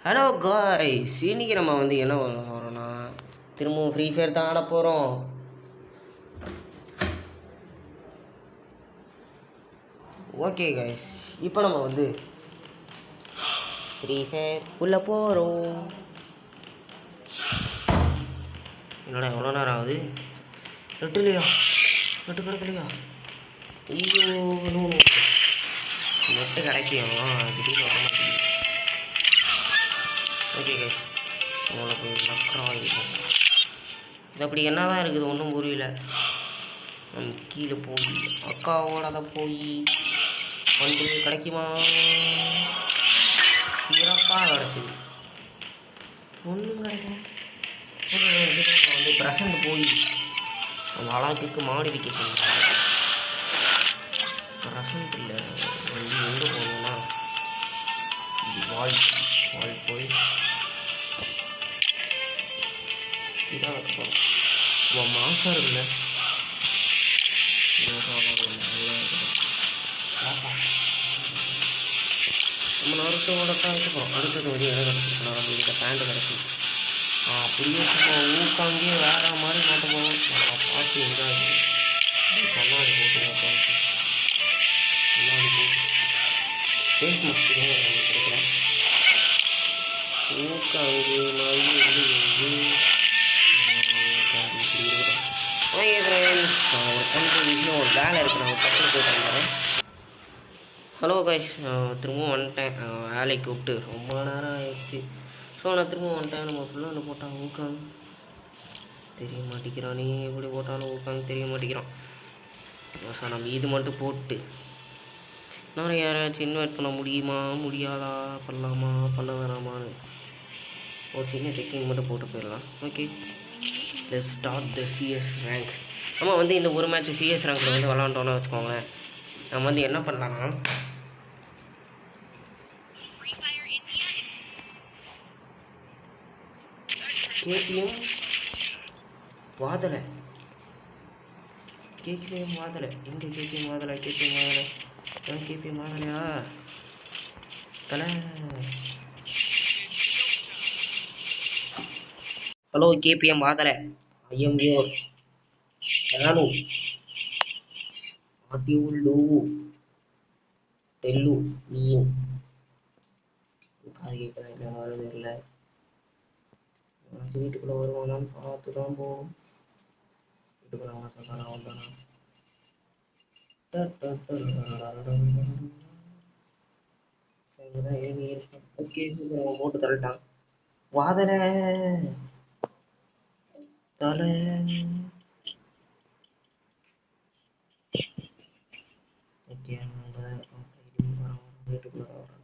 Hello guys, இன்னைக்கு நம்ம என்ன பண்ண போகிறோம்னா திரும்பவும் ஃப்ரீ ஃபயர் தான் ஆட போகிறோம். ஓகே காய்ஸ், இப்போ நம்ம ஃப்ரீ ஃபயர் உள்ளே போகிறோம். என்னடா எவ்வளோ நேரம் ஆகுது? நெட்டு இல்லையா? நெட்டு கிடைக்கலையா? ஐயோ, நெட்டு கிடைக்கும் திடீர்னு வர மாட்டேங்குது. ஓகே கைஸ், உங்களுக்கு லக்கராக இருக்கும். இது அப்படி என்ன தான் இருக்குது ஒன்றும் புரியல. நம்ம கீழே போய் அக்காவோட அதை போய் கிடைக்குமா? சிறப்பாக கிடச்சிது. ஒன்றும் கிடைக்கும். ப்ரெசண்ட் போய் நம்ம அழகுக்கு மாடிஃபிகேஷன் ப்ரெசண்ட் இல்லை. எங்கே போகணும்னா வால் போய் இதான் வைக்க போகிறோம். நம்ம மாதம் இருக்குல்ல, நம்ம நறுட்டோட தான் வைக்க போகிறோம். அடுத்தது இடம் கிடச்சிருக்கணும். நம்ம கிட்ட பேண்ட் கிடச்சி அப்படியே சும்மா ஊக்காங்கே வேறு மாதிரி மாட்ட போகிறோம். நம்ம பார்த்து எங்கே கண்ணாடி போட்டு கண்ணாடி போட்டு ஃபேஸ் மாஸ்க்கு கிடைக்கிறேன். ஊக்காங்கே மாதிரி ஓகே ஃப்ரெண்ட்ஸ், நான் ஒரு 10 நிமிஷம் ஒரு வேலை இருக்குது. நான் ஒரு பக்கம் போயிட்டு வந்துடுறேன். ஹலோ கைஸ், திரும்பவும் வந்துட்டேன். வேலைக்கு கூப்பிட்டு ரொம்ப நேரம் ஆயிடுச்சு. ஸோ நான் திரும்பவும் வந்துட்டேன். நம்ம ஃபுல்லாக போட்டான் ஊக்காங்க தெரிய மாட்டேங்கிறானே. எப்படி போட்டாலும் ஊக்காங்க தெரிய மாட்டேங்கிறான். ஸோ நம்ம இது மட்டும் போட்டு நான் யாராச்சும் இன்வைட் பண்ண முடியுமா முடியாதா, பண்ணலாமா பண்ண வேணாமான்னு ஒரு சின்ன செக்கிங் மட்டும் போட்டு போயிடலாம். Okay, let's start the CS rank. நம்ம இந்த ஒரு மேட்ச் சிஎஸ் ரேங்கில் விளாண்டோன்னு வச்சுக்கோங்களேன். நம்ம என்ன பண்ணலாம்னா கேபிஎம் வாதலை எங்கே கேபிஎம் வாதலை கேபிஎம் வாதலையா தலை? ஹலோ கேபிஎம் வாதலை, ஐஎம் யோர் நானு ஆட்டியூல் டூவு டெல்லு நீயும் காது கேட்கல. இல்லை வருது இல்லை. வீட்டுக்குள்ளே வருவானான்னு பார்த்து தான் போவோம். வீட்டுக்குள்ள அவன் சொல்கிறான் அவன் தானா? ஓகே, போட்டு தரட்டான் வாதலை தலை. ஓகே, அங்கே தான் இருக்கான். வீட்டுக்குள்ள வரான்.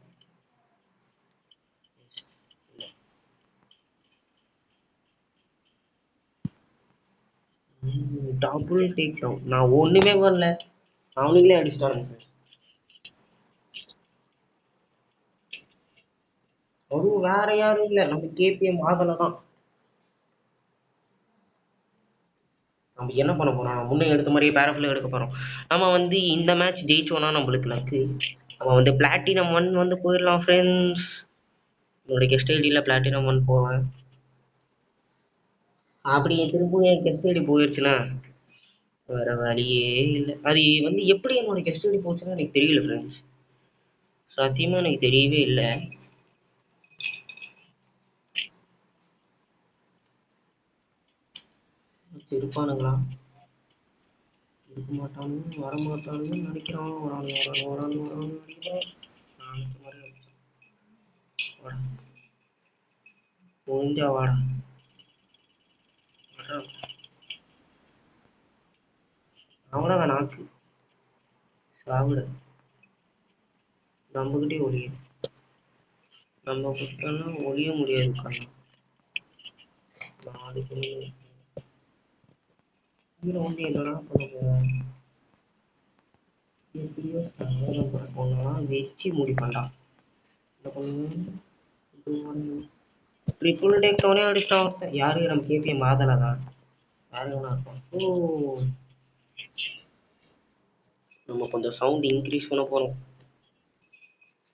Double take down. நான் ஒண்ணுமே பண்ணல, அவனுங்களே அடிச்சிட்டானுங்க. அதுவும் வேற யாரும் இல்ல, நம்ம கேபிஎம் ஆதலை தான். நம்ம என்ன பண்ண போறோம்? முன்னே எடுத்த மாதிரியே பேரஃபில் எடுக்க போறோம். நம்ம இந்த மேட்ச் ஜெயிச்சோம்னா நம்மளுக்கு லக்கு. நம்ம பிளாட்டினம் 1 போயிடலாம் ஃப்ரெண்ட்ஸ். என்னோட கெஸ்ட் ஐடியில் பிளாட்டினம் 1 போவேன். அப்படி திரும்பவும் என் கெஸ்ட் ஐடி போயிடுச்சுன்னா வேற வழியே இல்லை. அது எப்படி என்னோட கெஸ்ட் ஐடி போச்சுன்னா எனக்கு தெரியல ஃப்ரெண்ட்ஸ். சத்தியமா எனக்கு தெரியவே இல்லை. இருப்பானுங்களா? இருக்க மாட்டானு வரமாட்டான்னு நினைக்கிறான். வரான்னு நினைக்கிறேன். முடிஞ்சா வாடா. அவ்வளோதான், நாக்கு சாவிட. நம்மகிட்டே ஒளிய நம்ம கிட்டனா ஒளிய முடியாது. நாளைக்கு என்னடா பண்ண போறேன்? வச்சு முடிப்பான்டா. ட்ரிபிள் டேக் டவுனே அடிச்சிட்டான் ஒருத்தன். யாரு? நம்ம கேபிஎம் மாதலை தான். யாரு வேணா இருப்பான். ஓ, நம்ம கொஞ்சம் சவுண்ட் இன்க்ரீஸ் பண்ண போறோம்.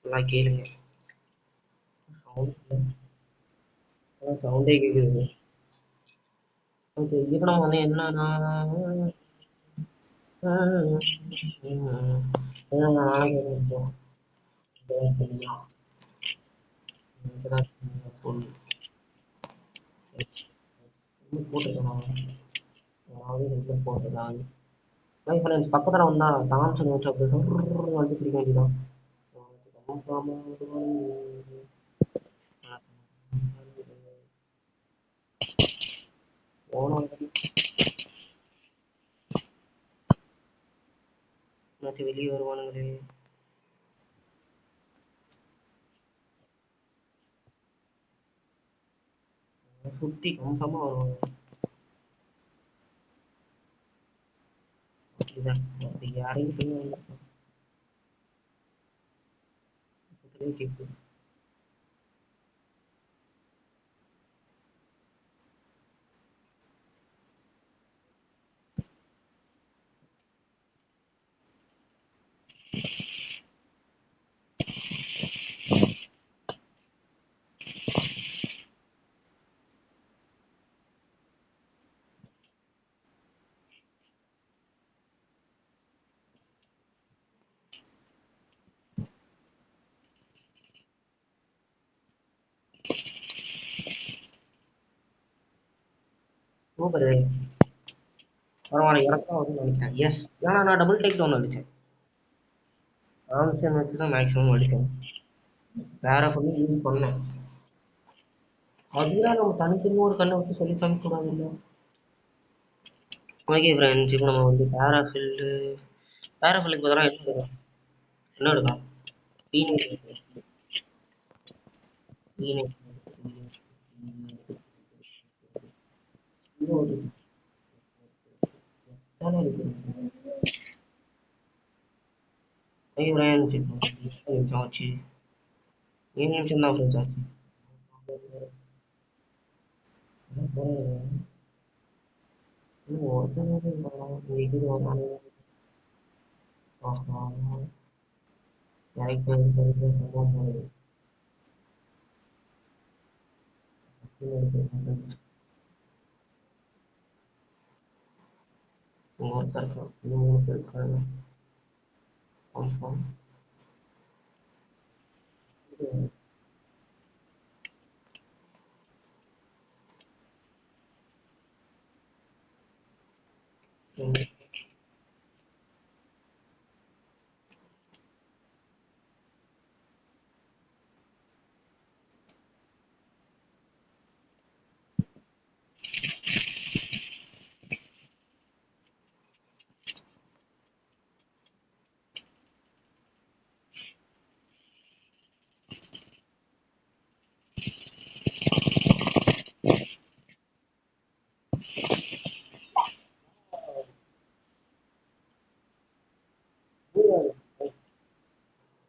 எல்லாம் கேளுங்க. சவுண்டே கேக்குது. ஓகே, இப்போ நம்ம வந்து என்னன்னா போட்டுருக்காங்க. பக்கத்துல வந்தா தாம்சன் வச்சு அப்படி வந்து பிடிக்க வேண்டியதான். வெளியே வருவானுங்களே. சுத்தி கன்ஃபார்மா வருவாங்க. யாரையும் கேட்குது. சூப்பர். பரவாயில்ல, இறக்கம் வந்து நினைக்கிறேன். எஸ், ஏன்னா நான் டபுள் டேக் டவுன் அடிச்சேன். ஆம்சன் வச்சு தான் மேக்ஸிமம் அடிச்சேன். வேற சொல்லி யூஸ் பண்ணேன். அதுதான் நம்ம தனித்தனியாக ஒரு கண்ணை வச்சு சொல்லி காமிக்க கூடாது இல்லை. ஓகே ஃப்ரெண்ட்ஸ், இப்போ நம்ம வந்து பேராஃபில்லுக்கு பதிலாக என்ன எடுக்கலாம்? பீனட் பீனட் இன்னொரு தானே இருக்கு. ஓகே ஃப்ரெண்ட்ஸ், இப்போ 7 நிமிஷம் ஆச்சு. 7 நிமிஷம் தான் ஃப்ரெண்ட்ஸ் ஆச்சு. ஒருத்தர் இருக்கான், 3 பேர் இருக்காங்க. Confirm.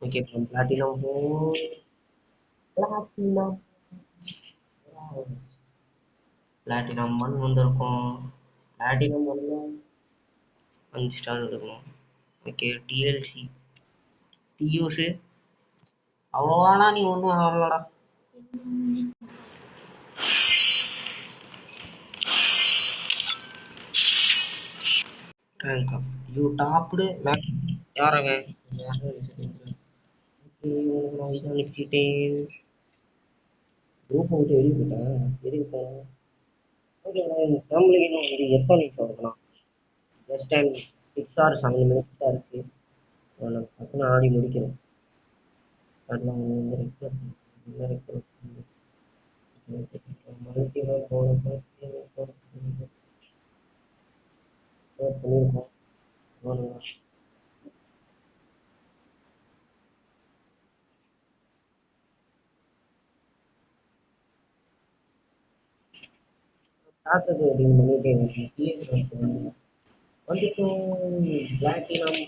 Okay, platinum platinum platinum 1 வந்திருக்கும். பிளாட்டினம் 1 5 ஸ்டார் எடுக்கணும். ஓகே, டிஎல்சி டியூஸு அவ்வளோவானா நீ ஒன்றும் ஆகலடா. ரேங்க் அப் யூ டாப்டு மேக். யார் அவன்? அனுப்பிட்டேன். குரூப் விட்டு வெளியே போயிட்டேன். எதுக்கு போனேன்? ஓகே, நம்மளுக்கு இன்னும் வந்து எத்தனை நிமிஷம் இருக்கலாம்? ஜஸ்ட் டைம் 6 ஆர் 7 மினிட்ஸ் தான் இருக்கு. நான் டக்குன்னு ஆடி முடிக்கிறேன். அதெல்லாம் வந்து ரெக்வஸ்ட் மல்டிவர் போனப்போ பண்ணியிருக்கோம். பார்த்தது அப்படின்னு பண்ணிட்டே வந்துட்டு பிளாட்டினம்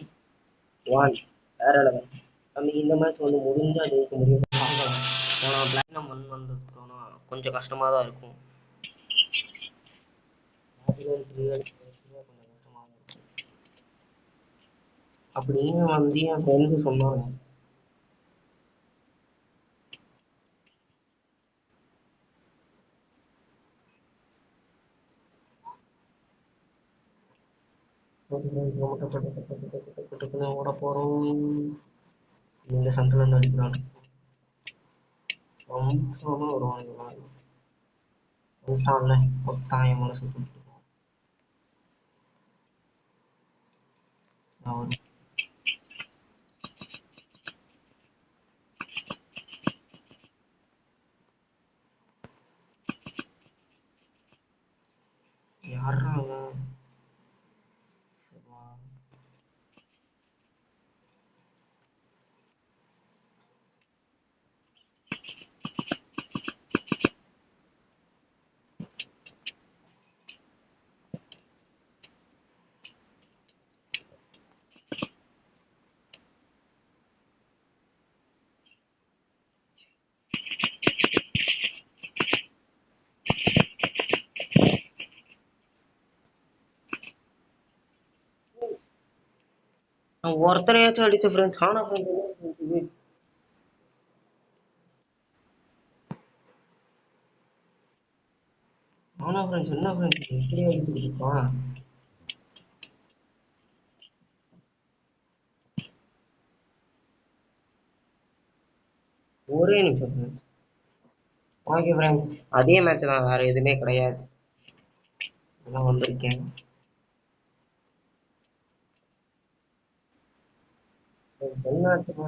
1 வேற லெவல். நம்ம இந்த மேட்ச் வந்து முடிஞ்சா ஜெயிக்க முடியும். ஏன்னா பிளாட்டினம் 1 வந்ததுனா கொஞ்சம் கஷ்டமாக தான் இருக்கும். பிளாட்டினம் 3 கொஞ்சம் கஷ்டமாக தான் இருக்கும் அப்படின்னு வந்து என் ஃப்ரெண்டு சொன்னாங்க. ஓட போறோம். இந்த சந்தில இருந்து அடிக்கிறான். ரொம்ப வருவாங்க. கொட்டான்ல கொட்டான் என் மனசு அவன் யாரா அவன்? நான் ஒருத்தனையாச்சும் அடிச்ச ஃப்ரெண்ட்ஸ். ஆனா ஃப்ரெண்ட்ஸ் ஆனா ஃப்ரெண்ட்ஸ் என்ன ஃப்ரெண்ட்ஸ் இப்படி அடிச்சுட்டு இருக்கான்? ஒரே நிமிஷம் ஃப்ரெண்ட்ஸ். ஓகே ஃப்ரெண்ட்ஸ், அதே மேட்ச் தான், வேற எதுவுமே கிடையாது. நான் வந்திருக்கேன். என்னாச்சுன்னா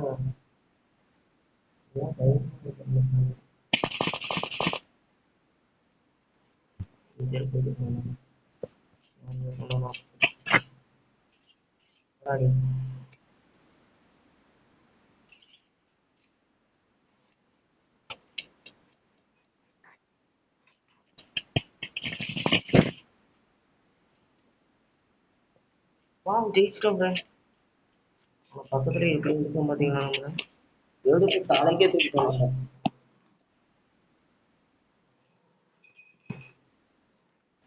வாவ் ஜெயிச்சிட்டோம் ஃப்ரெண்ட்ஸ். பக்கத்துல எப்படி இருக்கும் பாத்தீங்கன்னா நம்மள எடுத்து தலைக்கே தூக்கிட்டாங்க.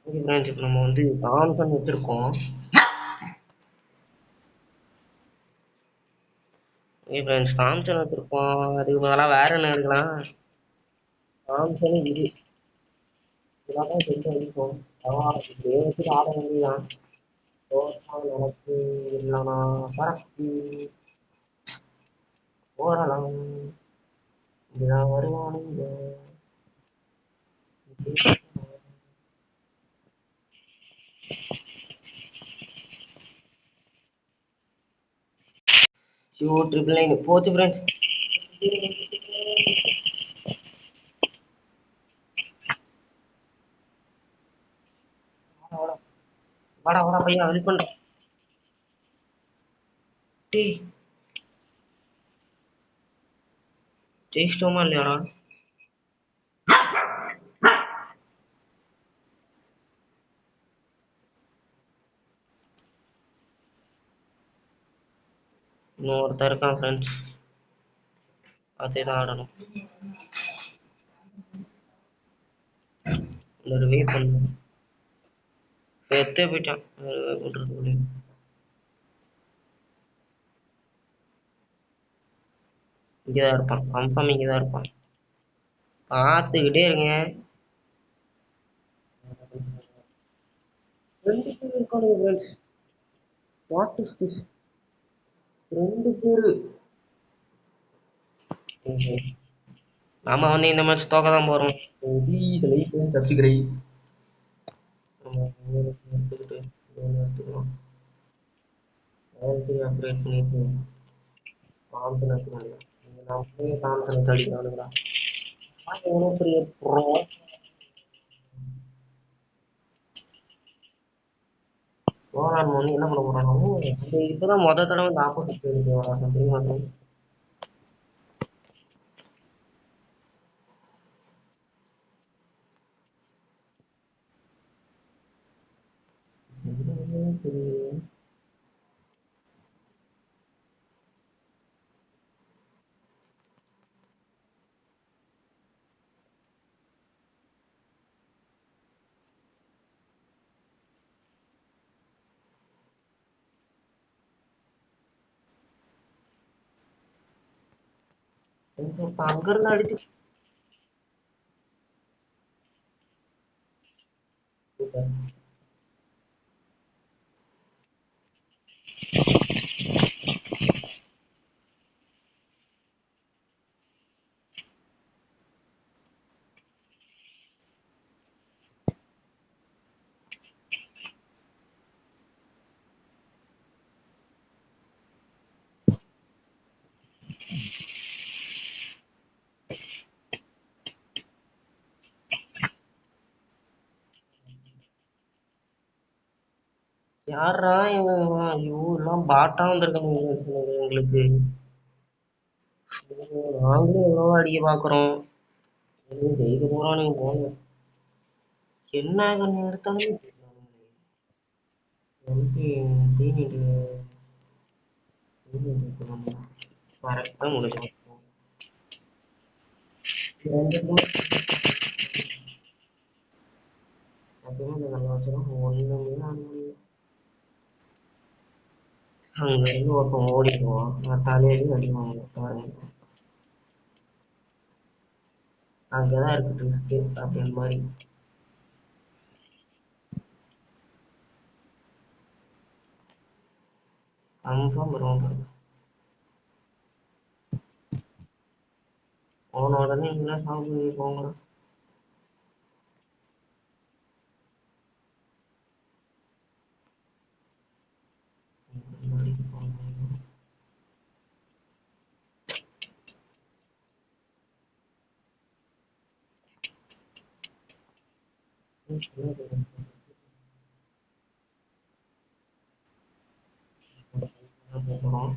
ஓகே ஃப்ரெண்ட்ஸ், இப்போ நம்ம வந்து தாம்சன் வச்சிருக்கோம். ஓகே ஃப்ரெண்ட்ஸ், தாம்சன் வச்சிருக்கோம். அதுக்கு பதிலாக வேற என்ன எடுக்கலாம்? தாம்சன் இது இதெல்லாம் தான் செஞ்சு வச்சிருக்கோம். இப்படியே வச்சுட்டு ஆட வேண்டியதான். எனக்கு இல்லைனா பறக்கு ஓடலாம். இப்படிதான் வருவானுங்க. ஷோ ட்ரிபிள் நைன் போச்சு ஃப்ரெண்ட்ஸ். வாடா வாடா பையா ஹெல்ப் பண்றேன். டேய் ஜெயிச்சிட்டோமா இல்லையாடா? இன்னும் ஒருத்தன் இருக்கான் ஃப்ரெண்ட்ஸ், அதே தான் ஆடணும். இன்னொரு வெயிட் பண்ணணும். செத்தே போயிட்டான் விடுறதுக்குள்ளே. இங்கேதான் இருப்பான், கன்ஃபார்ம் இங்கேதான் இருப்பான். பார்த்துக்கிட்டே இருங்க. ரெண்டு பேர் இருக்கானுங்க ஃப்ரெண்ட்ஸ். What is this? ரெண்டு பேரு. நாம வந்து இந்த மேட்ச் தோக்க தான் போறோம். ப்ளீஸ் லைஃப் தப்பிச்சுக்கிறேன். நம்ம எடுத்துக்கிட்டு எடுத்துக்கலாம். அப்கிரேட் பண்ணிட்டு தாம்சன் எடுத்துக்கலாம். நம்மளே தாம்சன் அடிக்கிறானுங்களா? எவ்வளோ பெரிய ப்ரோ. போரான் வந்து என்ன பண்ண போறானோ இப்பதான் மொத தடவை இந்த ஆப்போசிட் இருக்கு வரான் தெரியுமா? அங்க இருந்து அடிச்சு யாரா இவன் ஐயோ எல்லாம் பாட்டா வந்திருக்காங்க எங்களுக்கு. நாங்களும் எவ்வளவோ அடிக்க பாக்குறோம். ஜெயிக்க போறோம் நீங்க போங்க. என்ன கண்ணு எடுத்தாலும் எம்பி டினிட்டு கரெக்டா முடிஞ்சோம். எப்பயுமே நல்லா வச்சிடும் ஒண்ணுமே ஆக முடியும். அங்க இருந்து ஒருத்தன் ஓடிடுவான் நான் தலையில அடி வாங்குவேன் பாருங்க. அங்கதான் இருக்கு ட்விஸ்ட் அப்படின்னு மாதிரி. கன்ஃபார்ம் வருவான் பாருங்க. போன உடனே என்ன சாப்பிட்டு போங்க. போகிறோம்.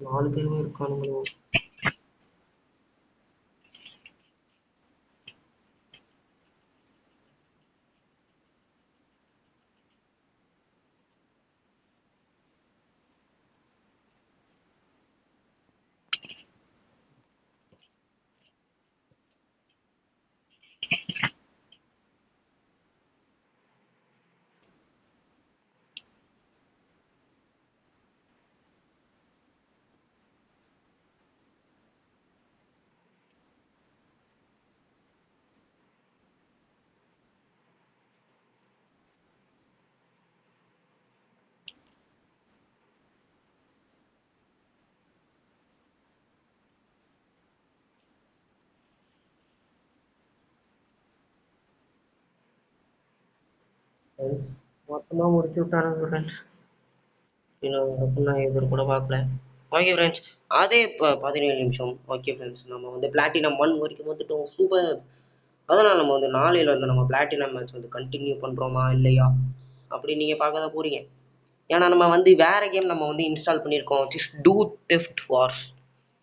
நாலு பேருமே இருக்கானுங்களோ. மொத்தமா முடிச்சு விட்டானுங்க ஃப்ரெண்ட்ஸ். இன்னும் நான் எதிர் கூட பார்க்கல. ஓகே ஃப்ரெண்ட்ஸ், அதே இப்போ 17 நிமிஷம். ஓகே ஃப்ரெண்ட்ஸ், நம்ம வந்து பிளாட்டினம் 1 வரைக்கும் வந்துட்டோம். சூப்பர். அதனால் நம்ம வந்து நாளையில வந்து நம்ம பிளாட்டினம் மேட்ச் வந்து கண்டினியூ பண்ணுறோமா இல்லையா அப்படின்னு நீங்கள் பார்க்க தான் போகிறீங்க. ஏன்னா நம்ம வந்து வேறு கேம் நம்ம வந்து இன்ஸ்டால் பண்ணியிருக்கோம். Just to theft wars.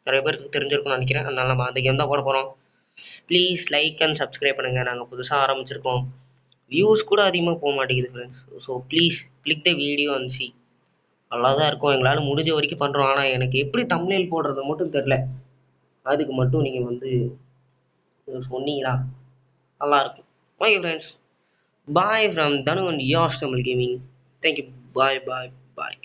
நிறைய பேருக்கு தெரிஞ்சிருக்கும்னு நினைக்கிறேன். அதனால நம்ம அந்த கேம் தான் போட போகிறோம். ப்ளீஸ் லைக் அண்ட் சப்ஸ்கிரைப் பண்ணுங்கள். நாங்கள் புதுசாக ஆரம்பிச்சிருக்கோம். வியூஸ் கூட அதிகமாக போக மாட்டேங்குது friends. So please click the video and C. நல்லா தான் இருக்கும். எங்களால் முடிஞ்ச வரைக்கும் பண்ணுறோம். ஆனால் எனக்கு எப்படி தம்ப்நெயில் போடுறது மட்டும் தெரில. அதுக்கு மட்டும் நீங்கள் வந்து சொன்னீங்களா நல்லாயிருக்கும். Okay friends, bye from Thanu and Yash Tamil gaming. Thank you. Bye bye bye.